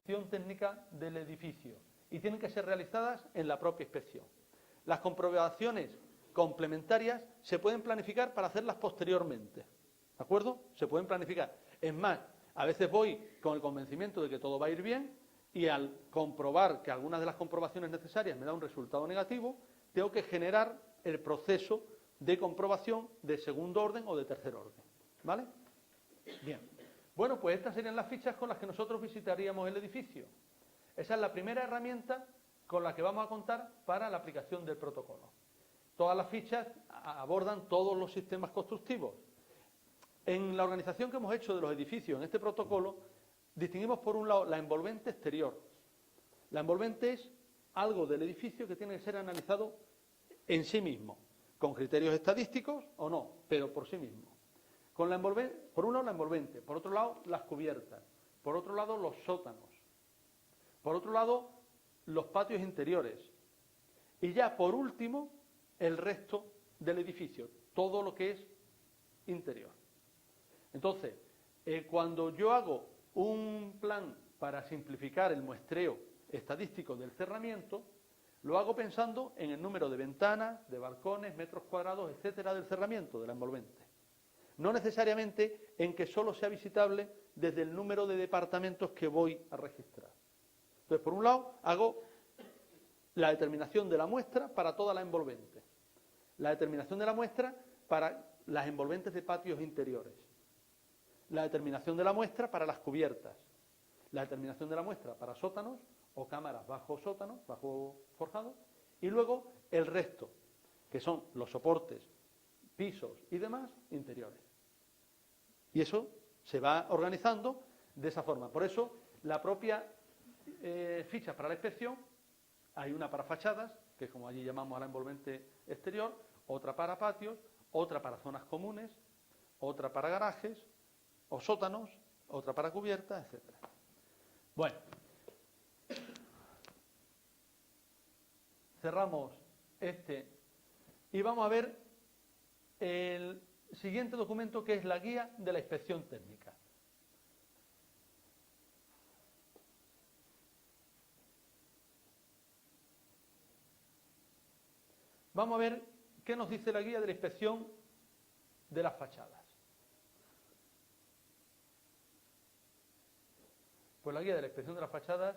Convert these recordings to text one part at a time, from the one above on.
inspección técnica del edificio y tienen que ser realizadas en la propia inspección. Las comprobaciones complementarias se pueden planificar para hacerlas posteriormente, ¿de acuerdo? Se pueden planificar. Es más, a veces voy con el convencimiento de que todo va a ir bien y al comprobar que algunas de las comprobaciones necesarias me da un resultado negativo, tengo que generar el proceso de comprobación de segundo orden o de tercer orden, ¿vale? Bien. Bueno, pues estas serían las fichas con las que nosotros visitaríamos el edificio. Esa es la primera herramienta con la que vamos a contar para la aplicación del protocolo. Todas las fichas abordan todos los sistemas constructivos. En la organización que hemos hecho de los edificios en este protocolo, distinguimos por un lado la envolvente exterior. La envolvente es algo del edificio que tiene que ser analizado en sí mismo, con criterios estadísticos o no, pero por sí mismo. Con la envolvente, por un lado la envolvente, por otro lado las cubiertas, por otro lado los sótanos, por otro lado los patios interiores y ya por último el resto del edificio, todo lo que es interior. Entonces, cuando yo hago un plan para simplificar el muestreo estadístico del cerramiento, lo hago pensando en el número de ventanas, de balcones, metros cuadrados, etcétera, del cerramiento, de la envolvente. No necesariamente en que solo sea visitable desde el número de departamentos que voy a registrar. Entonces, por un lado, hago la determinación de la muestra para toda la envolvente. La determinación de la muestra para las envolventes de patios interiores. La determinación de la muestra para las cubiertas. La determinación de la muestra para sótanos o cámaras bajo sótanos, bajo forjado. Y luego el resto, que son los soportes, pisos y demás interiores. Y eso se va organizando de esa forma. Por eso, la propia ficha para la inspección, hay una para fachadas, que es como allí llamamos a la envolvente exterior, otra para patios, otra para zonas comunes, otra para garajes o sótanos, otra para cubiertas, etcétera. Bueno, cerramos este y vamos a ver el siguiente documento, que es la guía de la inspección técnica. Vamos a ver qué nos dice la guía de la inspección de las fachadas. Pues la guía de la inspección de las fachadas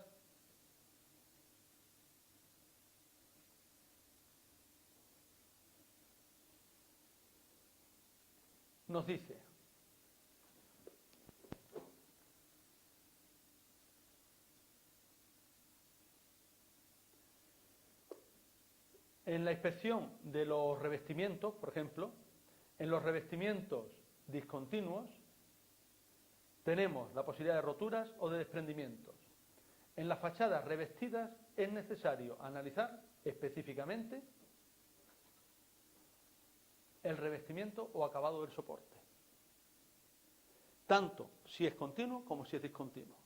nos dice: en la inspección de los revestimientos, por ejemplo, en los revestimientos discontinuos tenemos la posibilidad de roturas o de desprendimientos. En las fachadas revestidas es necesario analizar específicamente el revestimiento o acabado del soporte, tanto si es continuo como si es discontinuo.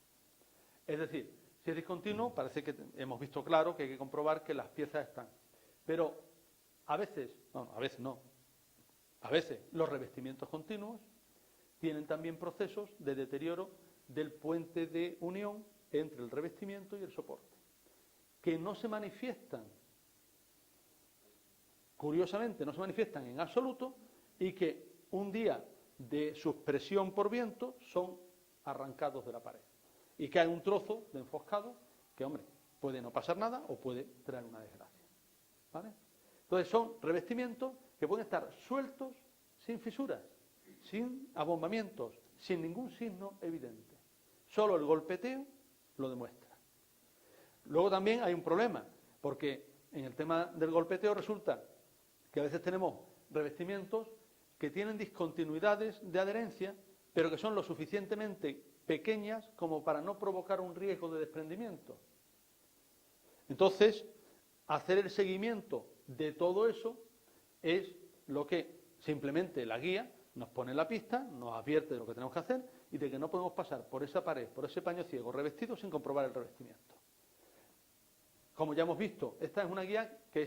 Es decir, si es discontinuo, parece que hemos visto claro que hay que comprobar que las piezas están. Pero a veces, no, a veces no, a veces los revestimientos continuos tienen también procesos de deterioro del puente de unión entre el revestimiento y el soporte, que no se manifiestan, curiosamente no se manifiestan en absoluto, y que un día de suspresión por viento son arrancados de la pared y cae un trozo de enfoscado que, hombre, puede no pasar nada o puede traer una desgracia, ¿vale? Entonces son revestimientos que pueden estar sueltos, sin fisuras, sin abombamientos, sin ningún signo evidente. Solo el golpeteo lo demuestra. Luego también hay un problema, porque en el tema del golpeteo resulta que a veces tenemos revestimientos que tienen discontinuidades de adherencia, pero que son lo suficientemente pequeñas como para no provocar un riesgo de desprendimiento. Entonces, hacer el seguimiento de todo eso es lo que simplemente la guía nos pone en la pista, nos advierte de lo que tenemos que hacer y de que no podemos pasar por esa pared, por ese paño ciego revestido sin comprobar el revestimiento. Como ya hemos visto, esta es una guía que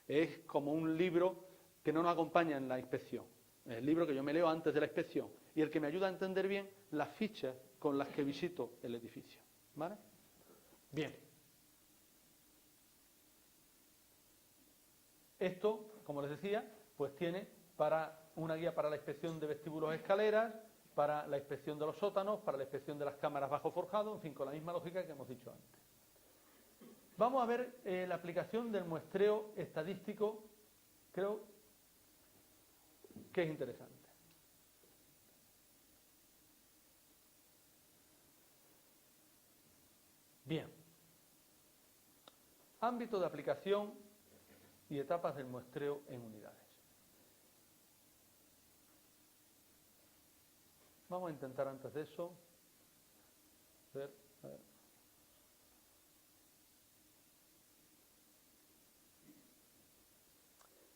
es como un libro que no nos acompaña en la inspección. Es el libro que yo me leo antes de la inspección y el que me ayuda a entender bien las fichas con las que visito el edificio, ¿Vale? Bien. Esto, como les decía, pues tiene para una guía para la inspección de vestíbulos y escaleras, para la inspección de los sótanos, para la inspección de las cámaras bajo forjado, en fin, con la misma lógica que hemos dicho antes. Vamos a ver la aplicación del muestreo estadístico, creo que es interesante. Bien. Ámbito de aplicación y etapas del muestreo en unidades. Vamos a intentar antes de eso ver, a ver.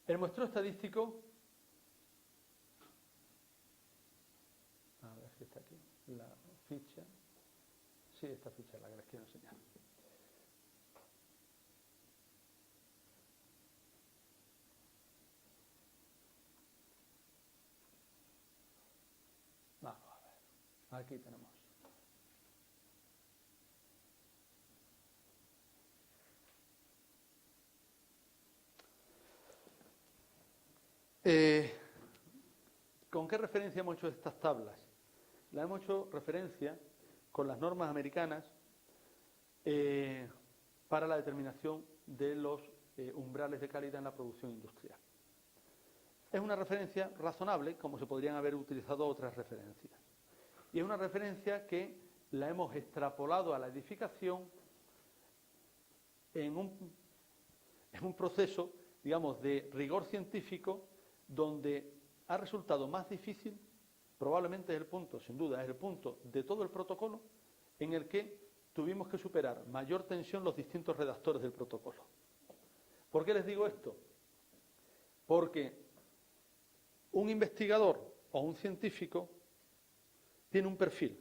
El muestreo estadístico, a ver si está aquí, la ficha, sí, esta ficha es la que les quiero enseñar. Vamos a ver, aquí tenemos. ¿Con qué referencia hemos hecho estas tablas? Las hemos hecho referencia con las normas americanas para la determinación de los umbrales de calidad en la producción industrial. Es una referencia razonable, como se podrían haber utilizado otras referencias. Y es una referencia que la hemos extrapolado a la edificación en un proceso, digamos, de rigor científico, donde ha resultado más difícil, probablemente es el punto, sin duda, es el punto de todo el protocolo en el que tuvimos que superar mayor tensión los distintos redactores del protocolo. ¿Por qué les digo esto? Porque un investigador o un científico tiene un perfil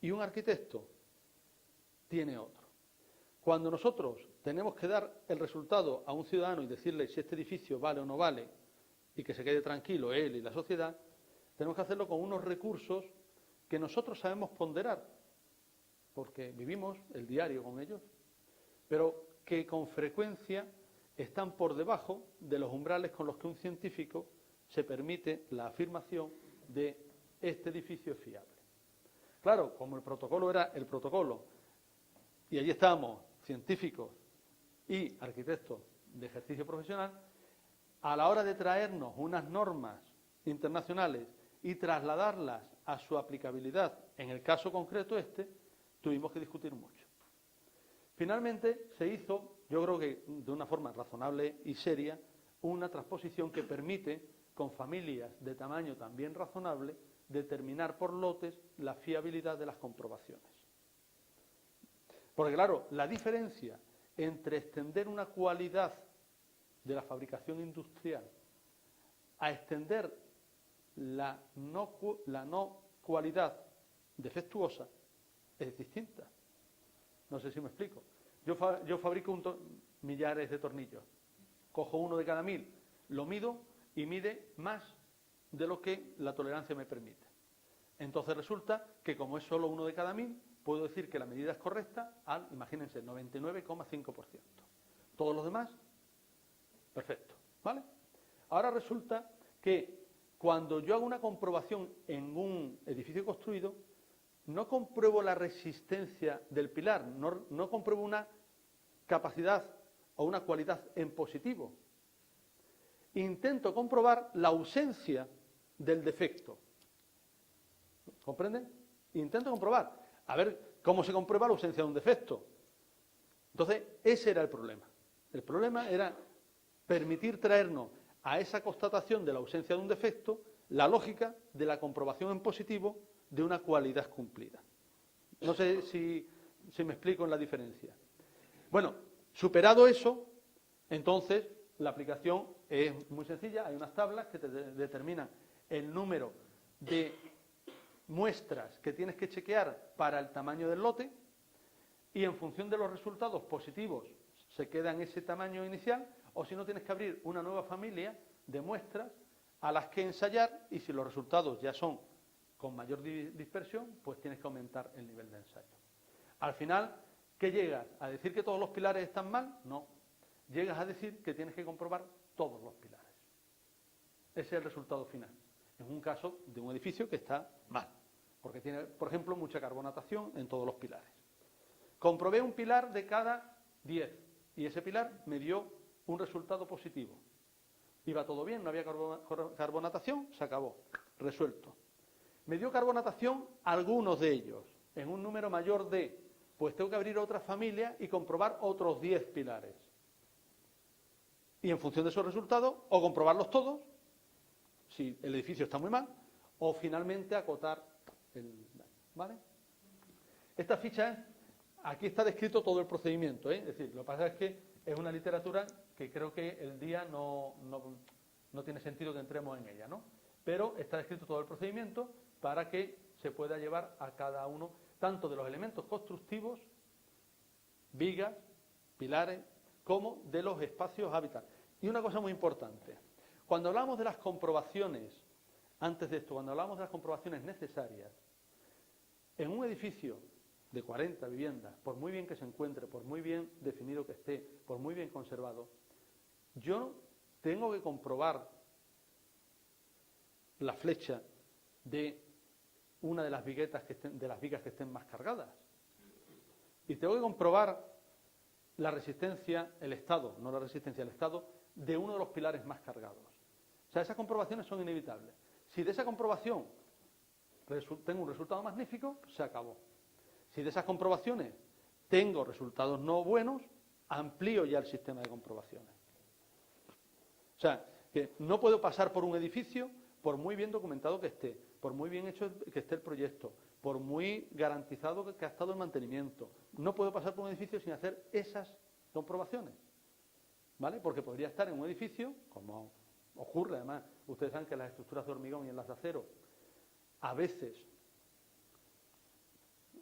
y un arquitecto tiene otro. Cuando nosotros tenemos que dar el resultado a un ciudadano y decirle si este edificio vale o no vale y que se quede tranquilo él y la sociedad, tenemos que hacerlo con unos recursos que nosotros sabemos ponderar, porque vivimos el diario con ellos, pero que con frecuencia están por debajo de los umbrales con los que un científico se permite la afirmación de este edificio es fiable. Claro, como el protocolo era el protocolo, y allí estábamos científicos y arquitectos de ejercicio profesional, a la hora de traernos unas normas internacionales y trasladarlas a su aplicabilidad, en el caso concreto tuvimos que discutir mucho. Finalmente se hizo, yo creo que de una forma razonable y seria, una transposición que permite, con familias de tamaño también razonable, determinar por lotes la fiabilidad de las comprobaciones. Porque claro, la diferencia entre extender una cualidad de la fabricación industrial a extender la no cualidad defectuosa es distinta. No sé si me explico. Yo fabrico millares de tornillos. Cojo uno de cada 1000, lo mido y mide más de lo que la tolerancia me permite. Entonces resulta que como es solo uno de cada 1000, puedo decir que la medida es correcta al, imagínense, 99,5%. Todos los demás, perfecto, ¿vale? Ahora resulta que cuando yo hago una comprobación en un edificio construido, no compruebo la resistencia del pilar, no compruebo una capacidad o una cualidad en positivo. Intento comprobar la ausencia del defecto. ¿Comprenden? Intento comprobar. A ver cómo se comprueba la ausencia de un defecto. Entonces, ese era el problema. El problema era permitir traernos a esa constatación de la ausencia de un defecto la lógica de la comprobación en positivo de una cualidad cumplida. No sé si me explico en la diferencia. Bueno, superado eso, entonces la aplicación es muy sencilla. Hay unas tablas que te determinan el número de muestras que tienes que chequear para el tamaño del lote y en función de los resultados positivos se queda en ese tamaño inicial, o si no tienes que abrir una nueva familia de muestras a las que ensayar, y si los resultados ya son con mayor dispersión, pues tienes que aumentar el nivel de ensayo. Al final, ¿qué llegas? ¿A decir que todos los pilares están mal? No. Llegas a decir que tienes que comprobar todos los pilares. Ese es el resultado final. En un caso de un edificio que está mal, porque tiene, por ejemplo, mucha carbonatación en todos los pilares. Comprobé un pilar de cada 10 y ese pilar me dio un resultado positivo. Iba todo bien, no había carbonatación, se acabó, resuelto. Me dio carbonatación algunos de ellos, en un número mayor de, pues tengo que abrir otra familia y comprobar otros 10 pilares. Y en función de esos resultados, o comprobarlos todos, si el edificio está muy mal, o finalmente acotar el daño, ¿vale? Esta ficha es, aquí está descrito todo el procedimiento, ¿eh? Es decir, lo que pasa es que es una literatura que creo que el día no tiene sentido que entremos en ella, ¿no? Pero está descrito todo el procedimiento para que se pueda llevar a cada uno, tanto de los elementos constructivos, vigas, pilares, como de los espacios hábitat. Y una cosa muy importante, cuando hablamos de las comprobaciones, antes de esto, cuando hablamos de las comprobaciones necesarias, en un edificio de 40 viviendas, por muy bien que se encuentre, por muy bien definido que esté, por muy bien conservado, yo tengo que comprobar la flecha de una de las viguetas de las vigas que estén más cargadas. Y tengo que comprobar la resistencia, el estado, no la resistencia, el estado de uno de los pilares más cargados. O sea, esas comprobaciones son inevitables. Si de esa comprobación tengo un resultado magnífico, se acabó. Si de esas comprobaciones tengo resultados no buenos, amplío ya el sistema de comprobaciones. O sea, que no puedo pasar por un edificio por muy bien documentado que esté, por muy bien hecho que esté el proyecto, por muy garantizado que ha estado el mantenimiento. No puedo pasar por un edificio sin hacer esas comprobaciones, ¿vale? Porque podría estar en un edificio, como ocurre además, ustedes saben que las estructuras de hormigón y en las de acero, a veces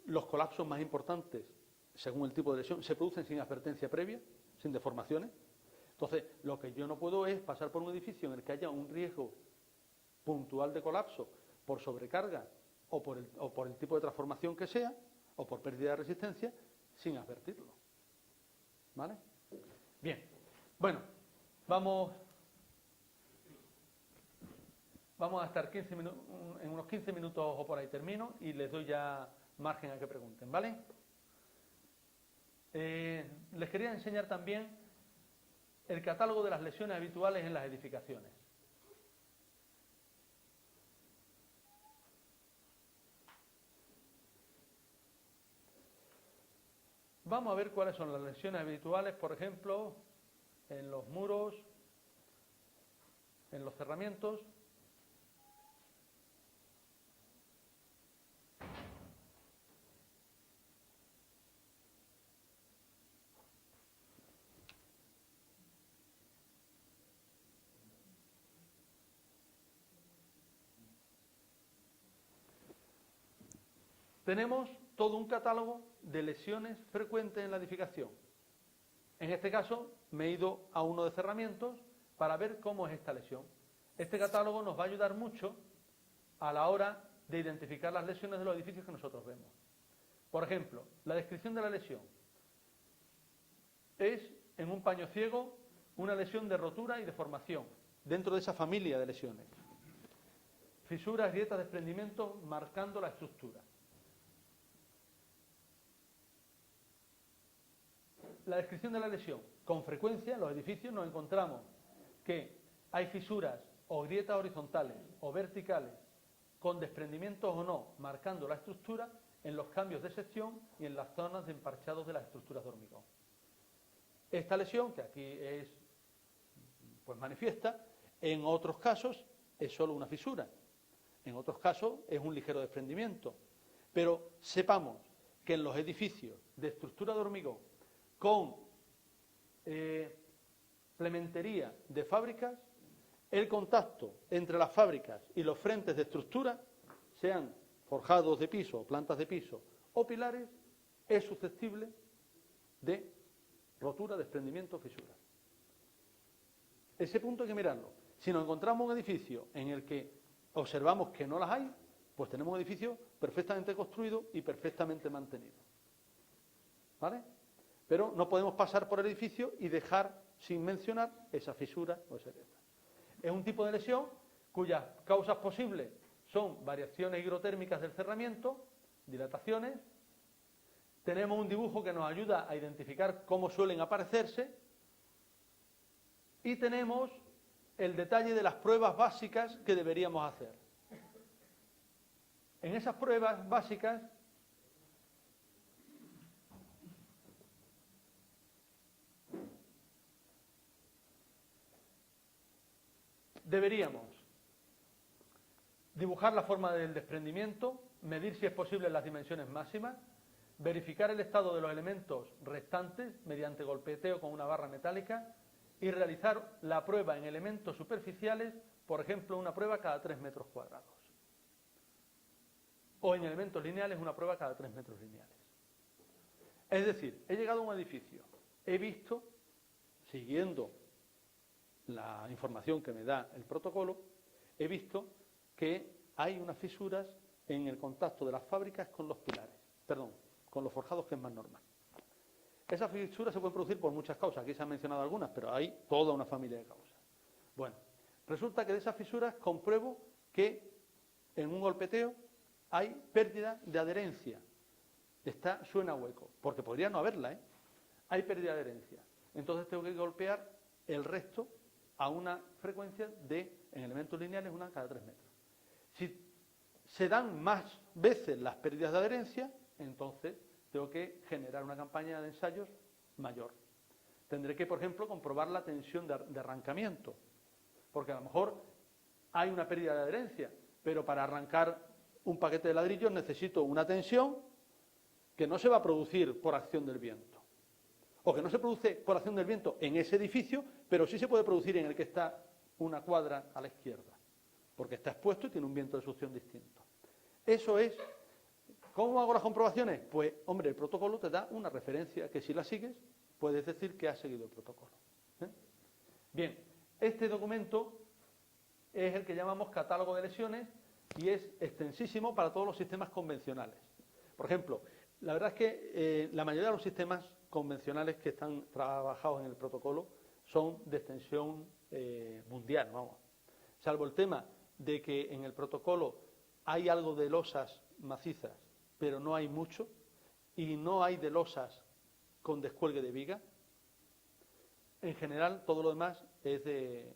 los colapsos más importantes, según el tipo de lesión, se producen sin advertencia previa, sin deformaciones. Entonces, lo que yo no puedo es pasar por un edificio en el que haya un riesgo puntual de colapso por sobrecarga o por el tipo de transformación que sea, o por pérdida de resistencia, sin advertirlo. ¿Vale? Bien. Bueno, vamos a estar en unos 15 minutos o por ahí termino y les doy ya margen a que pregunten, ¿vale? Les quería enseñar también el catálogo de las lesiones habituales en las edificaciones. Vamos a ver cuáles son las lesiones habituales, por ejemplo, en los muros, en los cerramientos. Tenemos todo un catálogo de lesiones frecuentes en la edificación. En este caso me he ido a uno de cerramientos para ver cómo es esta lesión. Este catálogo nos va a ayudar mucho a la hora de identificar las lesiones de los edificios que nosotros vemos. Por ejemplo, la descripción de la lesión es, en un paño ciego, una lesión de rotura y deformación dentro de esa familia de lesiones. Fisuras, grietas, desprendimientos marcando la estructura. La descripción de la lesión. Con frecuencia en los edificios nos encontramos que hay fisuras o grietas horizontales o verticales con desprendimientos o no, marcando la estructura en los cambios de sección y en las zonas de emparchados de las estructuras de hormigón. Esta lesión, que aquí es pues manifiesta, en otros casos es solo una fisura, en otros casos es un ligero desprendimiento. Pero sepamos que en los edificios de estructura de hormigón con plementería de fábricas, el contacto entre las fábricas y los frentes de estructura, sean forjados de piso, plantas de piso o pilares, es susceptible de rotura, desprendimiento o fisura. Ese punto hay que mirarlo. Si nos encontramos un edificio en el que observamos que no las hay, pues tenemos un edificio perfectamente construido y perfectamente mantenido. ¿vale? Pero no podemos pasar por el edificio y dejar sin mencionar esa fisura o esa grieta. Es un tipo de lesión cuyas causas posibles son variaciones hidrotérmicas del cerramiento, dilataciones. Tenemos un dibujo que nos ayuda a identificar cómo suelen aparecerse. Y tenemos el detalle de las pruebas básicas que deberíamos hacer. En esas pruebas básicas deberíamos dibujar la forma del desprendimiento, medir si es posible las dimensiones máximas, verificar el estado de los elementos restantes mediante golpeteo con una barra metálica y realizar la prueba en elementos superficiales, por ejemplo, una prueba cada 3 metros cuadrados. O en elementos lineales, una prueba cada 3 metros lineales. Es decir, he llegado a un edificio, he visto, siguiendo la información que me da el protocolo, he visto que hay unas fisuras en el contacto de las fábricas con los pilares, perdón, con los forjados, que es más normal. Esas fisuras se pueden producir por muchas causas, aquí se han mencionado algunas, pero hay toda una familia de causas. Bueno, resulta que de esas fisuras compruebo que en un golpeteo hay pérdida de adherencia. Suena hueco, porque podría no haberla, ¿eh? Hay pérdida de adherencia. Entonces tengo que golpear el resto a una frecuencia en elementos lineales, una cada 3 metros. Si se dan más veces las pérdidas de adherencia, entonces tengo que generar una campaña de ensayos mayor. Tendré que, por ejemplo, comprobar la tensión de arrancamiento, porque a lo mejor hay una pérdida de adherencia, pero para arrancar un paquete de ladrillos necesito una tensión que no se va a producir por acción del viento, o que no se produce por acción del viento en ese edificio, pero sí se puede producir en el que está una cuadra a la izquierda, porque está expuesto y tiene un viento de succión distinto. Eso es. ¿Cómo hago las comprobaciones? Pues, hombre, el protocolo te da una referencia que si la sigues, puedes decir que has seguido el protocolo. Bien, este documento es el que llamamos catálogo de lesiones y es extensísimo para todos los sistemas convencionales. Por ejemplo, la verdad es que la mayoría de los sistemas convencionales que están trabajados en el protocolo son de extensión mundial, vamos. Salvo el tema de que en el protocolo hay algo de losas macizas, pero no hay mucho, y no hay de losas con descuelgue de viga. En general, todo lo demás es de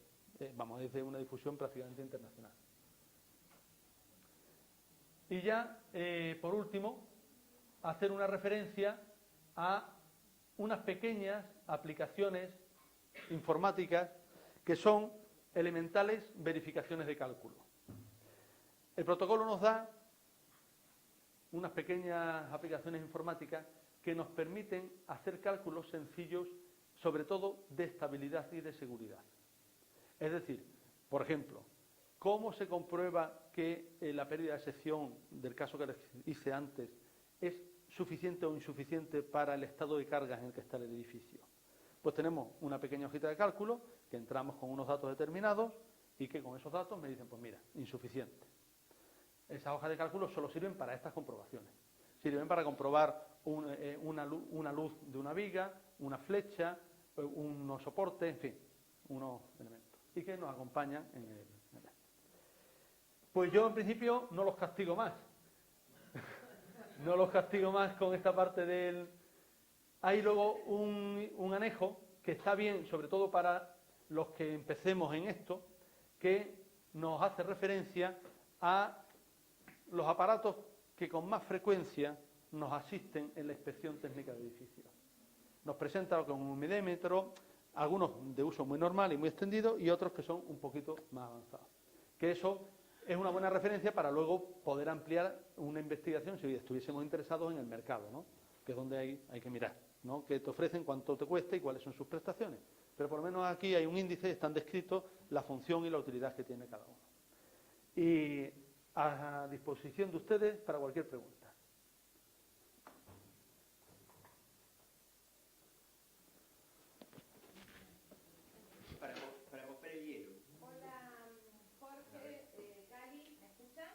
una difusión prácticamente internacional. Y ya, por último, hacer una referencia a unas pequeñas aplicaciones informáticas que son elementales verificaciones de cálculo. El protocolo nos da unas pequeñas aplicaciones informáticas que nos permiten hacer cálculos sencillos, sobre todo de estabilidad y de seguridad. Es decir, por ejemplo, ¿cómo se comprueba que la pérdida de sección del caso que les hice antes es suficiente o insuficiente para el estado de cargas en el que está el edificio? Pues tenemos una pequeña hojita de cálculo que entramos con unos datos determinados y que con esos datos me dicen, pues mira, insuficiente. Esas hojas de cálculo solo sirven para estas comprobaciones. Sirven para comprobar una luz de una viga, una flecha, unos soportes, en fin, unos elementos. Y que nos acompañan en el. Pues yo en principio no los castigo más. No los castigo más con esta parte del. Hay luego un anejo que está bien, sobre todo para los que empecemos en esto, que nos hace referencia a los aparatos que con más frecuencia nos asisten en la inspección técnica de edificios. Nos presenta con un humidímetro, algunos de uso muy normal y muy extendido y otros que son un poquito más avanzados. Que eso es una buena referencia para luego poder ampliar una investigación si estuviésemos interesados en el mercado, ¿no? Que es donde hay que mirar, ¿no? Qué te ofrecen, cuánto te cuesta y cuáles son sus prestaciones. Pero por lo menos aquí hay un índice y están descritos la función y la utilidad que tiene cada uno. Y a disposición de ustedes para cualquier pregunta. Para romper el hielo. Hola, Jorge, Gali, ¿me escuchan?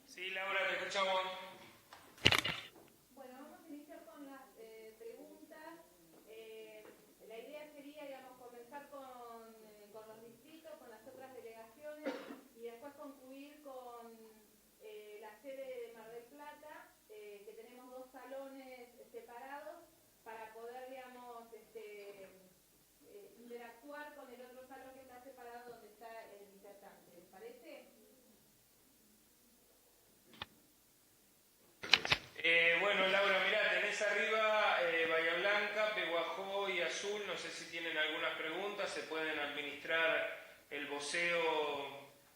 Sí, Laura, te escuchamos. azul, no sé si tienen algunas preguntas, se pueden administrar el voceo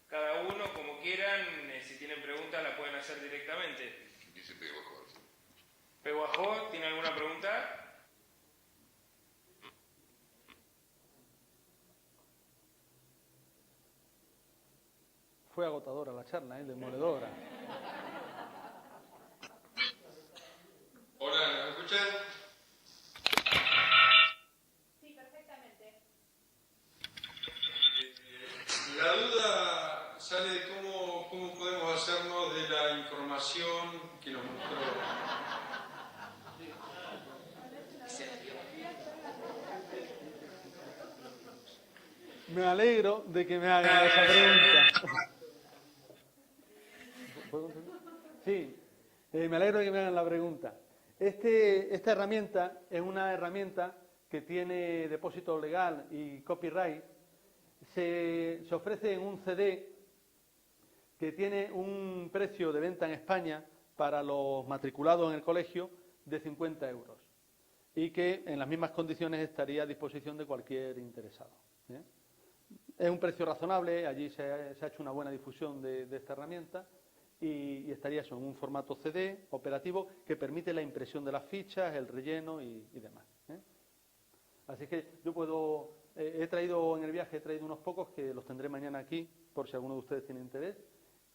cada uno como quieran, si tienen preguntas la pueden hacer directamente. Dice Peguajó. Peguajó, ¿tiene alguna pregunta? Fue agotadora la charla, demoledora. Hola, ¿me escuchan? Sí, perfectamente. La duda sale de cómo podemos hacernos de la información que nos mostró. Me alegro de que me hagan esa pregunta. ¿Puedo continuar? Sí, me alegro de que me hagan la pregunta. Esta herramienta es una herramienta que tiene depósito legal y copyright. Se ofrece en un CD que tiene un precio de venta en España para los matriculados en el colegio de 50 euros y que en las mismas condiciones estaría a disposición de cualquier interesado. Es un precio razonable, allí se ha hecho una buena difusión de esta herramienta y estaría eso en un formato CD operativo que permite la impresión de las fichas, el relleno y demás. Así que yo puedo, he traído en el viaje, unos pocos que los tendré mañana aquí por si alguno de ustedes tiene interés.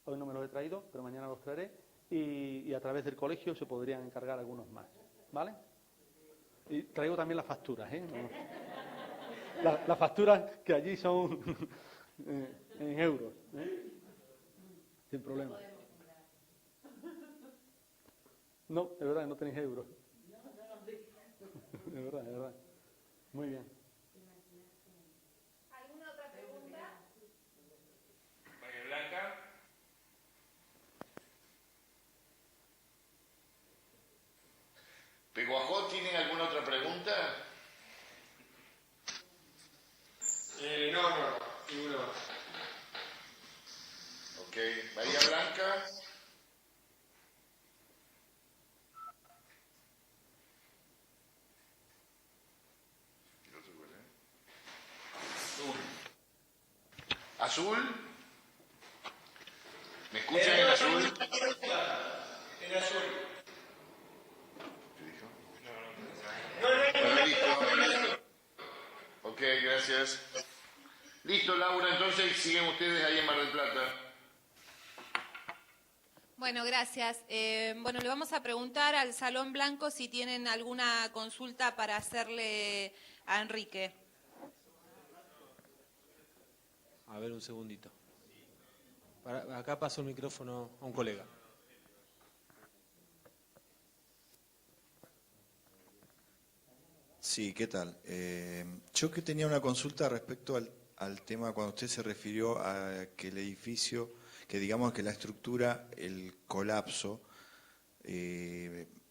Hoy no me los he traído, pero mañana los traeré y a través del colegio se podrían encargar algunos más. ¿Vale? Y traigo también las facturas, Las facturas que allí son en euros, sin problema. No, es verdad, no tenéis euros. Es verdad, es verdad. Muy bien. ¿Alguna otra pregunta? María Blanca. ¿Peguajó tiene alguna otra pregunta? No, ninguna más. Ok, María Blanca. ¿Y otro cuál es? ¿Azul? ¿Me escuchan en azul? En azul. ¿Qué dijo? Bueno, listo. Ok, gracias. Listo, Laura, entonces siguen ustedes ahí en Mar del Plata. Bueno, gracias. Bueno, le vamos a preguntar al Salón Blanco si tienen alguna consulta para hacerle a Enrique. A ver, un segundito. Acá paso el micrófono a un colega. Sí, ¿qué tal? Yo que tenía una consulta respecto al tema cuando usted se refirió a que el edificio, que digamos que la estructura, el colapso,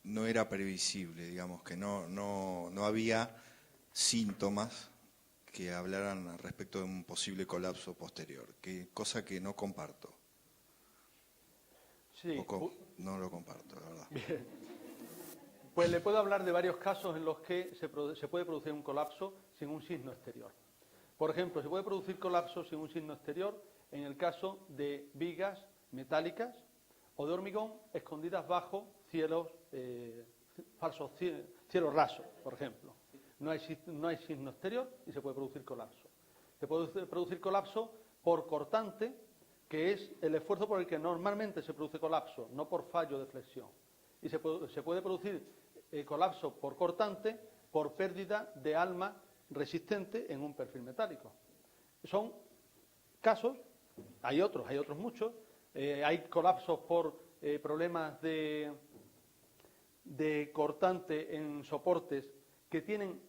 no era previsible, digamos que no había síntomas que hablaran respecto de un posible colapso posterior, cosa que no comparto. Sí. No lo comparto, la verdad. Bien. Pues le puedo hablar de varios casos en los que se puede producir un colapso sin un signo exterior. Por ejemplo, se puede producir colapso sin un signo exterior en el caso de vigas metálicas o de hormigón escondidas bajo cielos falsos, cielos rasos, por ejemplo. No hay signo exterior y se puede producir colapso. Se puede producir colapso por cortante, que es el esfuerzo por el que normalmente se produce colapso, no por fallo de flexión. Y se puede producir colapso por cortante por pérdida de alma resistente en un perfil metálico. Son casos, hay otros muchos, hay colapsos por problemas de cortante en soportes que tienen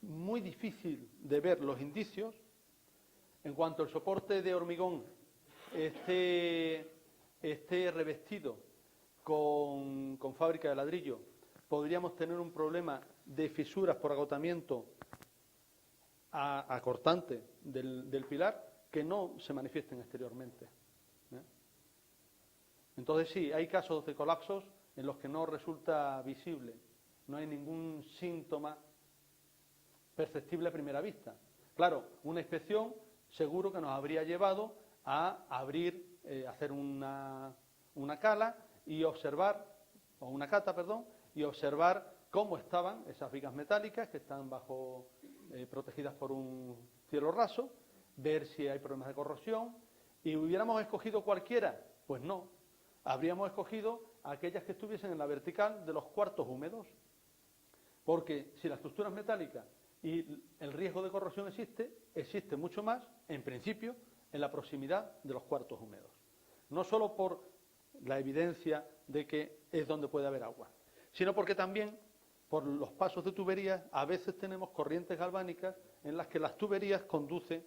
muy difícil de ver los indicios. En cuanto el soporte de hormigón esté revestido con fábrica de ladrillo, podríamos tener un problema de fisuras por agotamiento a cortante del pilar que no se manifiesten exteriormente. Entonces sí, hay casos de colapsos en los que no resulta visible, no hay ningún síntoma perceptible a primera vista. Claro, una inspección seguro que nos habría llevado a abrir, hacer una cala y observar, o una cata, perdón, y observar cómo estaban esas vigas metálicas que están protegidas por un cielo raso, ver si hay problemas de corrosión. ¿Y hubiéramos escogido cualquiera? Pues no. Habríamos escogido aquellas que estuviesen en la vertical de los cuartos húmedos. Porque si la estructura es metálica y el riesgo de corrosión existe mucho más, en principio, en la proximidad de los cuartos húmedos. No solo por la evidencia de que es donde puede haber agua, sino porque también por los pasos de tuberías a veces tenemos corrientes galvánicas en las que las tuberías conducen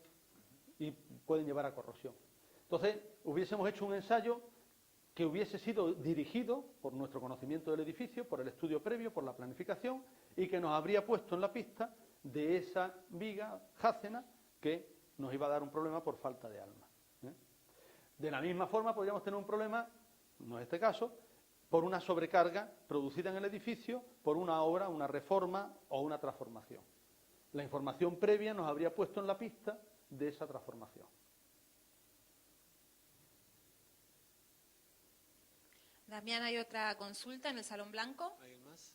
y pueden llevar a corrosión. Entonces, hubiésemos hecho un ensayo que hubiese sido dirigido por nuestro conocimiento del edificio, por el estudio previo, por la planificación, y que nos habría puesto en la pista de esa viga jácena que nos iba a dar un problema por falta de alma. De la misma forma podríamos tener un problema, no es este caso, por una sobrecarga producida en el edificio por una obra, una reforma o una transformación. La información previa nos habría puesto en la pista de esa transformación. Damián, ¿hay otra consulta en el Salón Blanco? ¿Alguien más?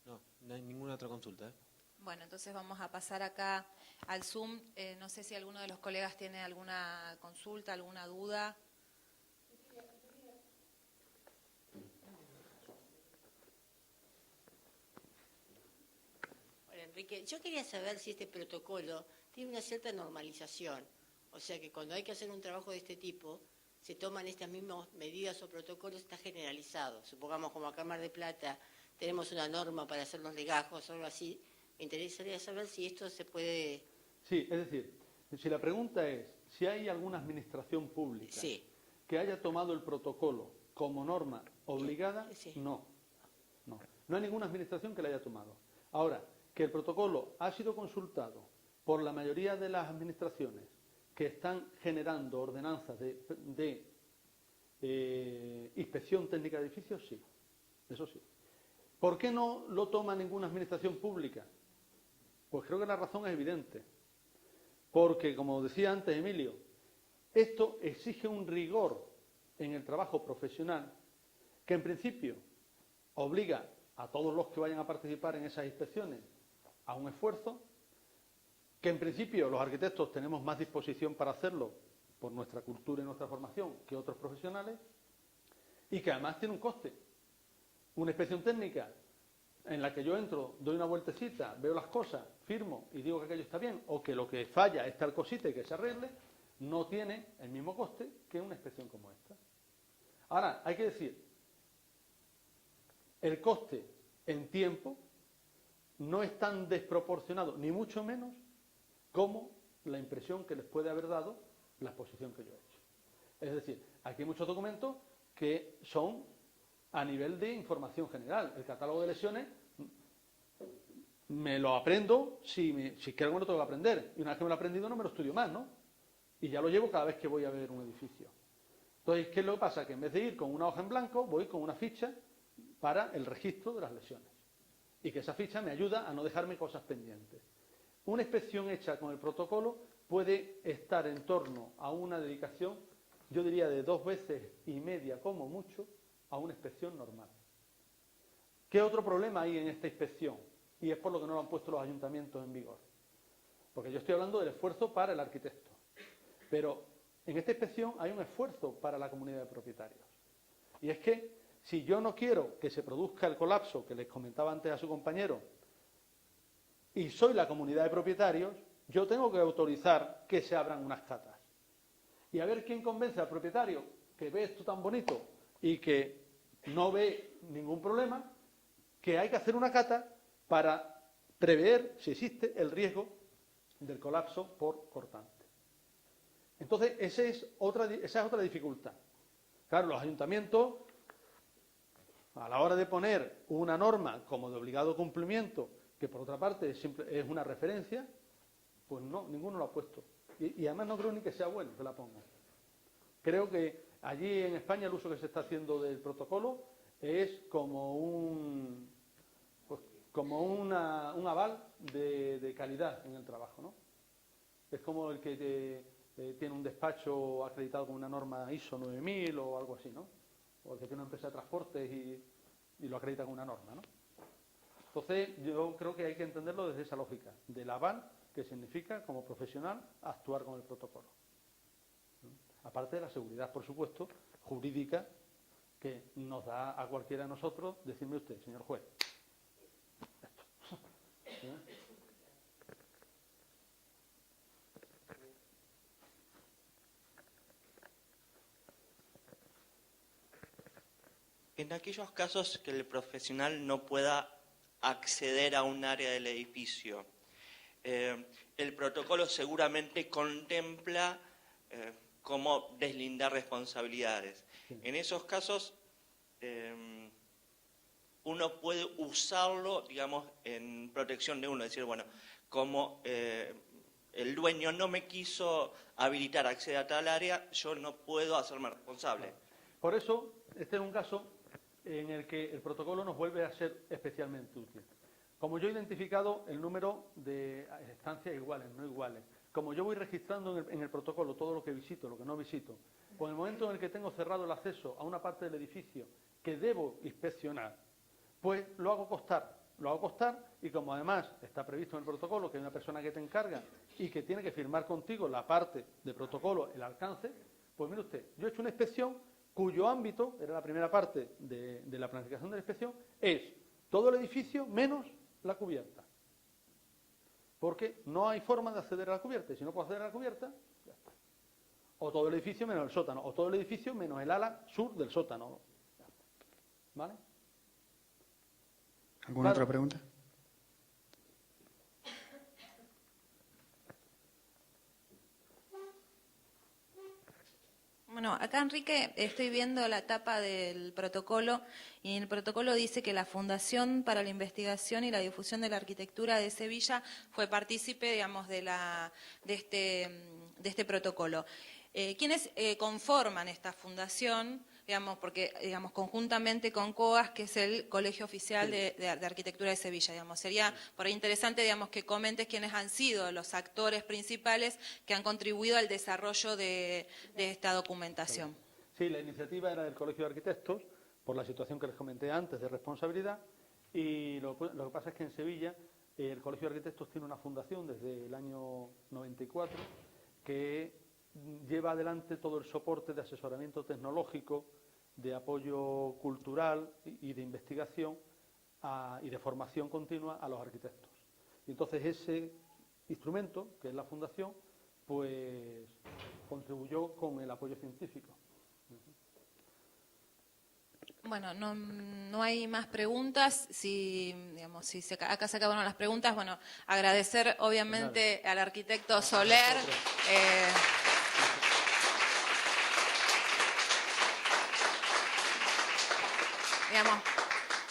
No, no hay ninguna otra consulta. Bueno, entonces vamos a pasar acá al Zoom. No sé si alguno de los colegas tiene alguna consulta, alguna duda. Hola, Enrique, yo quería saber si este protocolo tiene una cierta normalización. O sea que cuando hay que hacer un trabajo de este tipo, se toman estas mismas medidas o protocolos, está generalizado. Supongamos como acá en Mar del Plata tenemos una norma para hacer los legajos o algo así. Me interesaría saber si esto se puede... Sí, es decir, si la pregunta es si hay alguna administración pública que haya tomado el protocolo como norma obligada, no. No hay ninguna administración que la haya tomado. Ahora, que el protocolo ha sido consultado por la mayoría de las administraciones que están generando ordenanzas de inspección técnica de edificios, sí, eso sí. ¿Por qué no lo toma ninguna administración pública? Pues creo que la razón es evidente. Porque, como decía antes Emilio, esto exige un rigor en el trabajo profesional que en principio obliga a todos los que vayan a participar en esas inspecciones a un esfuerzo, que en principio los arquitectos tenemos más disposición para hacerlo por nuestra cultura y nuestra formación que otros profesionales, y que además tiene un coste. Una inspección técnica en la que yo entro, doy una vueltecita, veo las cosas, firmo y digo que aquello está bien, o que lo que falla es tal cosita y que se arregle, no tiene el mismo coste que una inspección como esta. Ahora, hay que decir, el coste en tiempo no es tan desproporcionado, ni mucho menos, como la impresión que les puede haber dado la exposición que yo he hecho. Es decir, aquí hay muchos documentos que son a nivel de información general. El catálogo de lesiones me lo aprendo si creo que me lo tengo que aprender. Y una vez que me lo he aprendido no me lo estudio más, ¿no? Y ya lo llevo cada vez que voy a ver un edificio. Entonces, ¿qué es lo que pasa? Que en vez de ir con una hoja en blanco, voy con una ficha para el registro de las lesiones. Y que esa ficha me ayuda a no dejarme cosas pendientes. Una inspección hecha con el protocolo puede estar en torno a una dedicación, yo diría de 2,5 veces como mucho, a una inspección normal. ¿Qué otro problema hay en esta inspección? Y es por lo que no lo han puesto los ayuntamientos en vigor. Porque yo estoy hablando del esfuerzo para el arquitecto. Pero en esta inspección hay un esfuerzo para la comunidad de propietarios. Y es que si yo no quiero que se produzca el colapso que les comentaba antes a su compañero, y soy la comunidad de propietarios, yo tengo que autorizar que se abran unas catas. Y a ver quién convence al propietario que ve esto tan bonito y que no ve ningún problema, que hay que hacer una cata para prever si existe el riesgo del colapso por cortante. Entonces, esa es otra dificultad. Claro, los ayuntamientos, a la hora de poner una norma como de obligado cumplimiento, que por otra parte es una referencia, pues no, ninguno lo ha puesto. Y además no creo ni que sea bueno que la pongan. Creo que allí en España el uso que se está haciendo del protocolo es como como un aval de calidad en el trabajo, ¿no? Es como el que tiene un despacho acreditado con una norma ISO 9000 o algo así, ¿no? O el que tiene una empresa de transportes y lo acredita con una norma, ¿no? Entonces, yo creo que hay que entenderlo desde esa lógica, del aval que significa, como profesional, actuar con el protocolo. Aparte de la seguridad, por supuesto, jurídica, que nos da a cualquiera de nosotros, decirme usted, señor juez, esto. En aquellos casos que el profesional no pueda acceder a un área del edificio, el protocolo seguramente contempla cómo deslindar responsabilidades. Sí. En esos casos, uno puede usarlo, digamos, en protección de uno, decir, bueno, como el dueño no me quiso habilitar acceder a tal área, yo no puedo hacerme responsable. Por eso, este es un caso en el que el protocolo nos vuelve a ser especialmente útil. Como yo he identificado el número de estancias iguales, no iguales, como yo voy registrando en el protocolo todo lo que visito, lo que no visito, pues en el momento en el que tengo cerrado el acceso a una parte del edificio que debo inspeccionar, pues lo hago constar y como además está previsto en el protocolo que hay una persona que te encarga y que tiene que firmar contigo la parte de protocolo, el alcance, pues mire usted, yo he hecho una inspección cuyo ámbito, era la primera parte de la planificación de la inspección, es todo el edificio menos la cubierta. Porque no hay forma de acceder a la cubierta, y si no puedo acceder a la cubierta, ya está. O todo el edificio menos el sótano, o todo el edificio menos el ala sur del sótano. ¿Vale? ¿Alguna otra pregunta? Bueno, acá, Enrique, estoy viendo la tapa del protocolo y en el protocolo dice que la Fundación para la Investigación y la Difusión de la Arquitectura de Sevilla fue partícipe, digamos, de este protocolo. ¿Quiénes conforman esta fundación? Digamos, porque, digamos, conjuntamente con COAS, que es el Colegio Oficial de Arquitectura de Sevilla, digamos. Sería por ahí interesante, digamos, que comentes quiénes han sido los actores principales que han contribuido al desarrollo de esta documentación. Sí, la iniciativa era del Colegio de Arquitectos, por la situación que les comenté antes de responsabilidad, y lo que pasa es que en Sevilla el Colegio de Arquitectos tiene una fundación desde el año 94 que lleva adelante todo el soporte de asesoramiento tecnológico, de apoyo cultural y de investigación y de formación continua a los arquitectos. Y entonces ese instrumento, que es la fundación, pues contribuyó con el apoyo científico. Bueno, no hay más preguntas. Digamos, acá se acabaron las preguntas. Bueno, agradecer obviamente al arquitecto Soler. Digamos,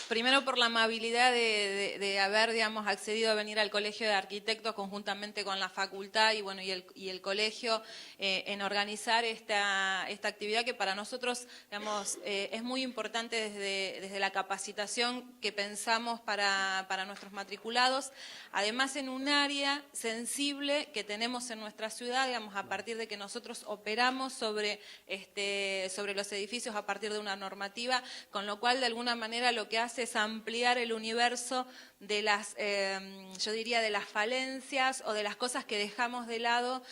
primero por la amabilidad de haber, digamos, accedido a venir al Colegio de Arquitectos conjuntamente con la facultad y bueno y el colegio en organizar esta actividad que para nosotros, digamos, es muy importante desde la capacitación que pensamos para nuestros matriculados, además en un área sensible que tenemos en nuestra ciudad, digamos, a partir de que nosotros operamos sobre los edificios a partir de una normativa, con lo cual de alguna manera lo que hace es ampliar el universo de las, yo diría, de las falencias o de las cosas que dejamos de lado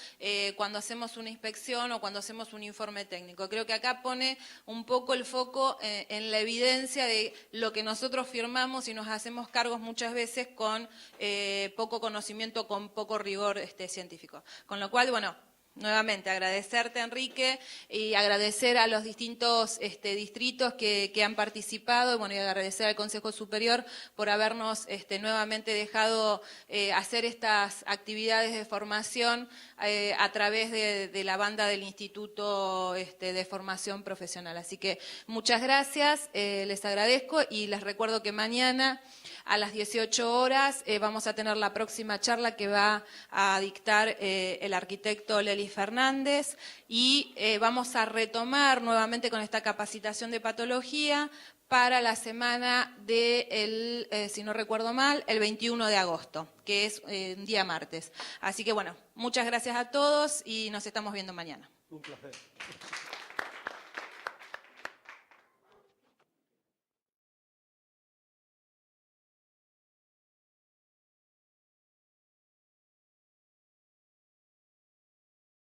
cuando hacemos una inspección o cuando hacemos un informe técnico. Creo que acá pone un poco el foco en la evidencia de lo que nosotros firmamos y nos hacemos cargos muchas veces con poco conocimiento, con poco rigor científico. Con lo cual, bueno, nuevamente agradecerte, Enrique, y agradecer a los distintos distritos que han participado, bueno, y agradecer al Consejo Superior por habernos nuevamente dejado hacer estas actividades de formación a través de la banda del Instituto de Formación Profesional. Así que muchas gracias, les agradezco y les recuerdo que mañana a las 18 horas vamos a tener la próxima charla que va a dictar el arquitecto Leli Feli Fernández, y vamos a retomar nuevamente con esta capacitación de patología para la semana del, si no recuerdo mal, el 21 de agosto, que es un día martes. Así que bueno, muchas gracias a todos y nos estamos viendo mañana. Un placer.